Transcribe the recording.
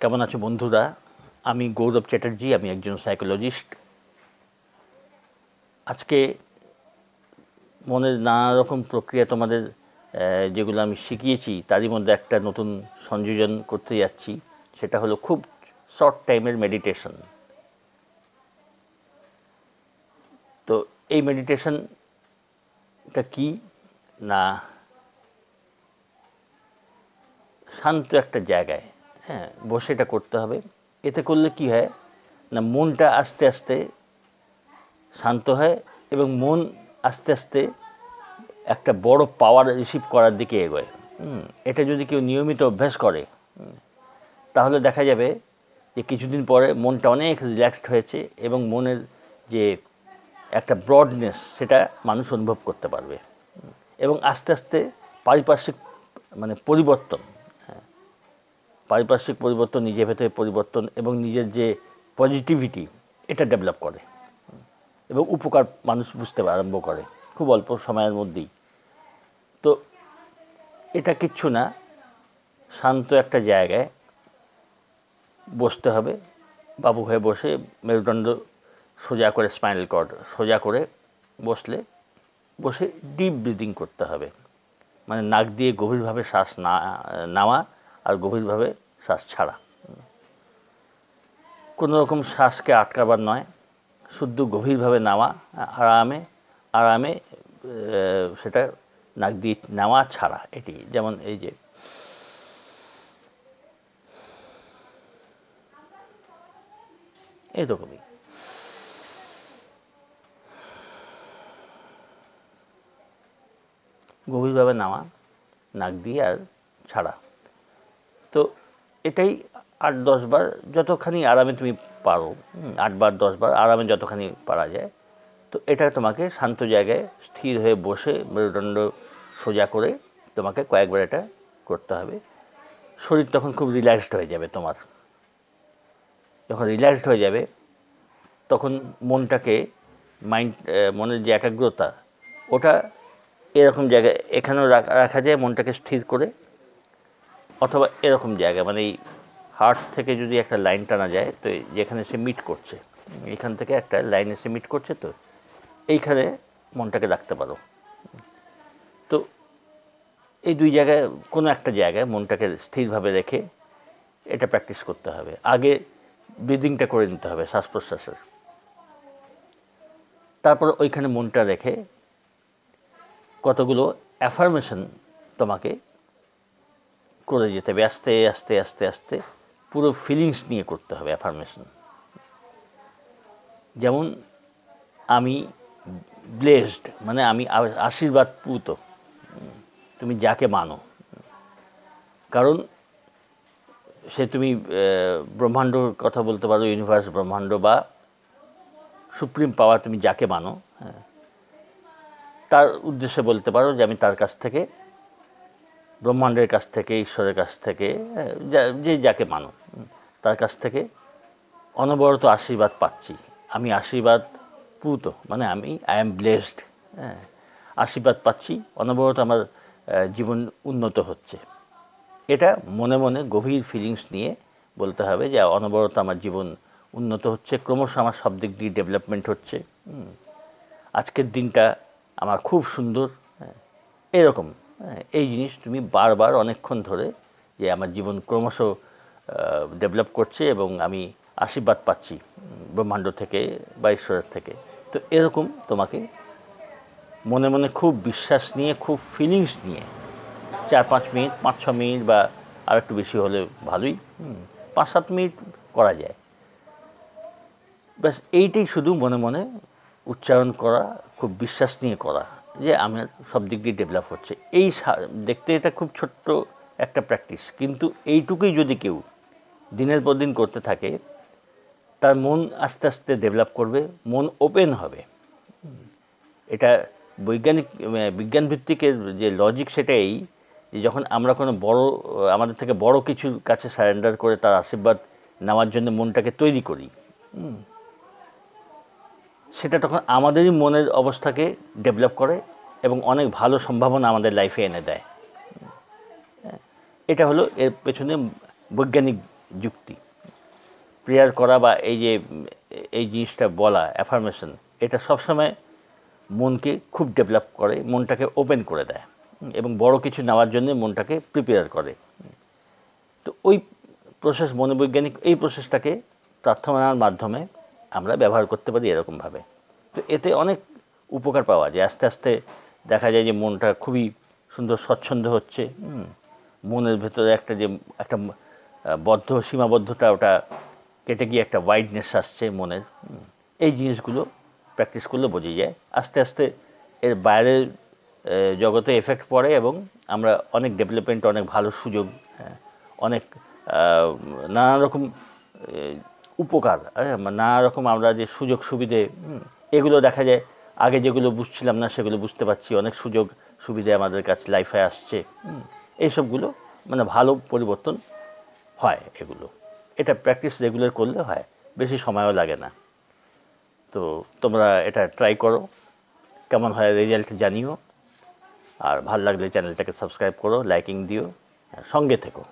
কেমন আছো বন্ধুরা? আমি গৌরব চ্যাটার্জি, আমি একজন সাইকোলজিস্ট। আজকে মনের নানা রকম প্রক্রিয়া তোমাদের যেগুলো আমি শিখিয়েছি তারই মধ্যে একটা নতুন সংযোজন করতে যাচ্ছি। সেটা হলো খুব শর্ট টাইমের মেডিটেশন। তো এই মেডিটেশনটা কি না, শান্ত একটা জায়গায় বসে এটা করতে হবে। এতে করলে কি হয় না, মনটা আস্তে আস্তে শান্ত হয় এবং মন আস্তে আস্তে একটা বড় পাওয়ার রিসিভ করার দিকে এগোয়। এটা যদি কেউ নিয়মিত অভ্যাস করে তাহলে দেখা যাবে যে কিছুদিন পরে মনটা অনেক রিল্যাক্সড হয়েছে এবং মনের যে একটা ব্রডনেস সেটা মানুষ অনুভব করতে পারবে। এবং আস্তে আস্তে পারিপার্শ্বিক পারিপার্শ্বিক পরিবর্তন, নিজের ভেতরে পরিবর্তন এবং নিজের যে পজিটিভিটি এটা ডেভেলপ করে এবং উপকার মানুষ বুঝতে আরম্ভ করে খুব অল্প সময়ের মধ্যেই। তো এটা কিচ্ছু না, শান্ত একটা জায়গায় বসতে হবে, বাবু হয়ে বসে মেরুদণ্ড সোজা করে, স্পাইনাল কর্ড সোজা করে বসে ডিপ ব্রিদিং করতে হবে। মানে নাক দিয়ে গভীরভাবে শ্বাস নেওয়া আর গভীরভাবে শ্বাস ছাড়া। কোনো রকম শ্বাসকে আটকাবার নয়, শুদ্ধ গভীরভাবে নেওয়া, আরামে আরামে সেটা নাক দিয়ে নেওয়া ছাড়া। এটি যেমন এই যে এরকমই গভীরভাবে নেওয়া নাক দিয়ে আর ছাড়া। তো এটাই 8-10 বার, যতখানি আরামে তুমি পারো, 8 বার 10 বার আরামে যতখানি পারা যায়। তো এটা তোমাকে শান্ত জায়গায় স্থির হয়ে বসে মেরুদণ্ড সোজা করে তোমাকে কয়েকবার এটা করতে হবে। শরীর তখন খুব রিল্যাক্সড হয়ে যাবে তোমার। যখন রিল্যাক্সড হয়ে যাবে তখন মনের যে একাগ্রতা ওটা এরকম জায়গায় এখানেও রাখা যায় মনটাকে স্থির করে, অথবা এরকম জায়গায় মানে এই হার্ট থেকে যদি একটা লাইন টানা যায়, তো যেখানে সে মিট করছে, এইখান থেকে একটা লাইন এসে মিট করছে, তো এইখানে মনটাকে রাখতে পারো। তো এই দুই জায়গায় কোনো একটা জায়গায় মনটাকে স্থিরভাবে রেখে এটা প্র্যাকটিস করতে হবে। আগে ব্রিদিংটা করে নিতে হবে, শ্বাস প্রশ্বাসের। তারপর ওইখানে মনটা রেখে কতগুলো অ্যাফার্মেশন তোমাকে করে যেতে হবে, আস্তে আস্তে আস্তে আস্তে পুরো ফিলিংস নিয়ে করতে হবে অ্যাফার্মেশন। যেমন আমি ব্লেসড, মানে আমি আশীর্বাদ পূত, তুমি যাকে মানো। কারণ সে তুমি ব্রহ্মাণ্ডর কথা বলতে পারো, ইউনিভার্স, ব্রহ্মাণ্ড বা সুপ্রিম পাওয়ার, তুমি যাকে মানো, তার উদ্দেশ্যে বলতে পারো যে আমি তার কাছ থেকে, ব্রহ্মাণ্ডের কাছ থেকে, ঈশ্বরের কাছ থেকে, যে যাকে মানো তার কাছ থেকে অনবরত আশীর্বাদ পাচ্ছি। আমি আশীর্বাদ পূত, মানে আই অ্যাম ব্লেসড। আশীর্বাদ পাচ্ছি, অনবরত আমার জীবন উন্নত হচ্ছে। এটা মনে মনে গভীর ফিলিংস নিয়ে বলতে হবে যে অনবরত আমার জীবন উন্নত হচ্ছে, ক্রমশ আমার সব দিক দিয়ে ডেভেলপমেন্ট হচ্ছে, আজকের দিনটা আমার খুব সুন্দর। এরকম এই জিনিস তুমি বারবার অনেকক্ষণ ধরে, যে আমার জীবন ক্রমশ ডেভেলপ করছে এবং আমি আশীর্বাদ পাচ্ছি ব্রহ্মাণ্ড থেকে বা ঈশ্বরের থেকে। তো এরকম তোমাকে মনে মনে খুব বিশ্বাস নিয়ে, খুব ফিলিংস নিয়ে 4-5 মিনিট, 5-6 মিনিট বা আর একটু বেশি হলে ভালোই, 5-7 মিনিট করা যায়। ব্যাস এইটাই শুধু মনে মনে উচ্চারণ করা, খুব বিশ্বাস নিয়ে করা যে আমার সব দিক দিয়ে ডেভেলপ হচ্ছে। এই দেখতে এটা খুব ছোট্ট একটা প্র্যাকটিস, কিন্তু এইটুকুই যদি কেউ দিনের পর দিন করতে থাকে, তার মন আস্তে আস্তে ডেভেলপ করবে, মন ওপেন হবে। এটা বিজ্ঞানভিত্তিকের যে লজিক সেটাই, যে যখন আমরা কোনো আমাদের থেকে বড় কিছুর কাছে সারেন্ডার করে তার আশীর্বাদ নেওয়ার জন্য মনটাকে তৈরি করি, সেটা তখন আমাদেরই মনের অবস্থাকে ডেভেলপ করে এবং অনেক ভালো সম্ভাবনা আমাদের লাইফে এনে দেয়। এটা হলো এর পেছনে বৈজ্ঞানিক যুক্তি। প্রেয়ার করা বা এই যে এই জিনিসটা বলা অ্যাফার্মেশন, এটা সবসময় মনকে খুব ডেভেলপ করে, মনটাকে ওপেন করে দেয় এবং বড় কিছু নেওয়ার জন্য মনটাকে প্রিপেয়ার করে। তো ওই প্রসেস, মনোবৈজ্ঞানিক এই প্রসেসটাকে প্রার্থনার মাধ্যমে আমরা ব্যবহার করতে পারি এরকমভাবে। তো এতে অনেক উপকার পাওয়া যায়। আস্তে আস্তে দেখা যায় যে মনটা খুবই সুন্দর স্বচ্ছন্দ হচ্ছে। মনের ভেতরে একটা বদ্ধ সীমাবদ্ধতা, ওটা কেটে গিয়ে একটা ওয়াইডনেস আসছে মনের। এই জিনিসগুলো প্র্যাকটিস করলে বোঝা যায়। আস্তে আস্তে এর বাইরের জগতে এফেক্ট পড়ে এবং আমরা অনেক ডেভেলপমেন্ট, অনেক ভালো সুযোগ, অনেক নানা রকম উপকার, নানা রকম আমরা যে সুযোগ সুবিধে, এগুলো দেখা যায় আগে যেগুলো বুঝছিলাম না সেগুলো বুঝতে পারছি। অনেক সুযোগ সুবিধে আমাদের কাছে লাইফে আসছে। এইসবগুলো মানে ভালো পরিবর্তন হয় এগুলো। এটা প্র্যাকটিস রেগুলার করলে হয়, বেশি সময়ও লাগে না। তো তোমরা এটা ট্রাই করো, কেমন হয় রেজাল্ট জানিও। আর ভালো লাগলে চ্যানেলটাকে সাবস্ক্রাইব করো, লাইকিং দিও, সঙ্গে থেকো।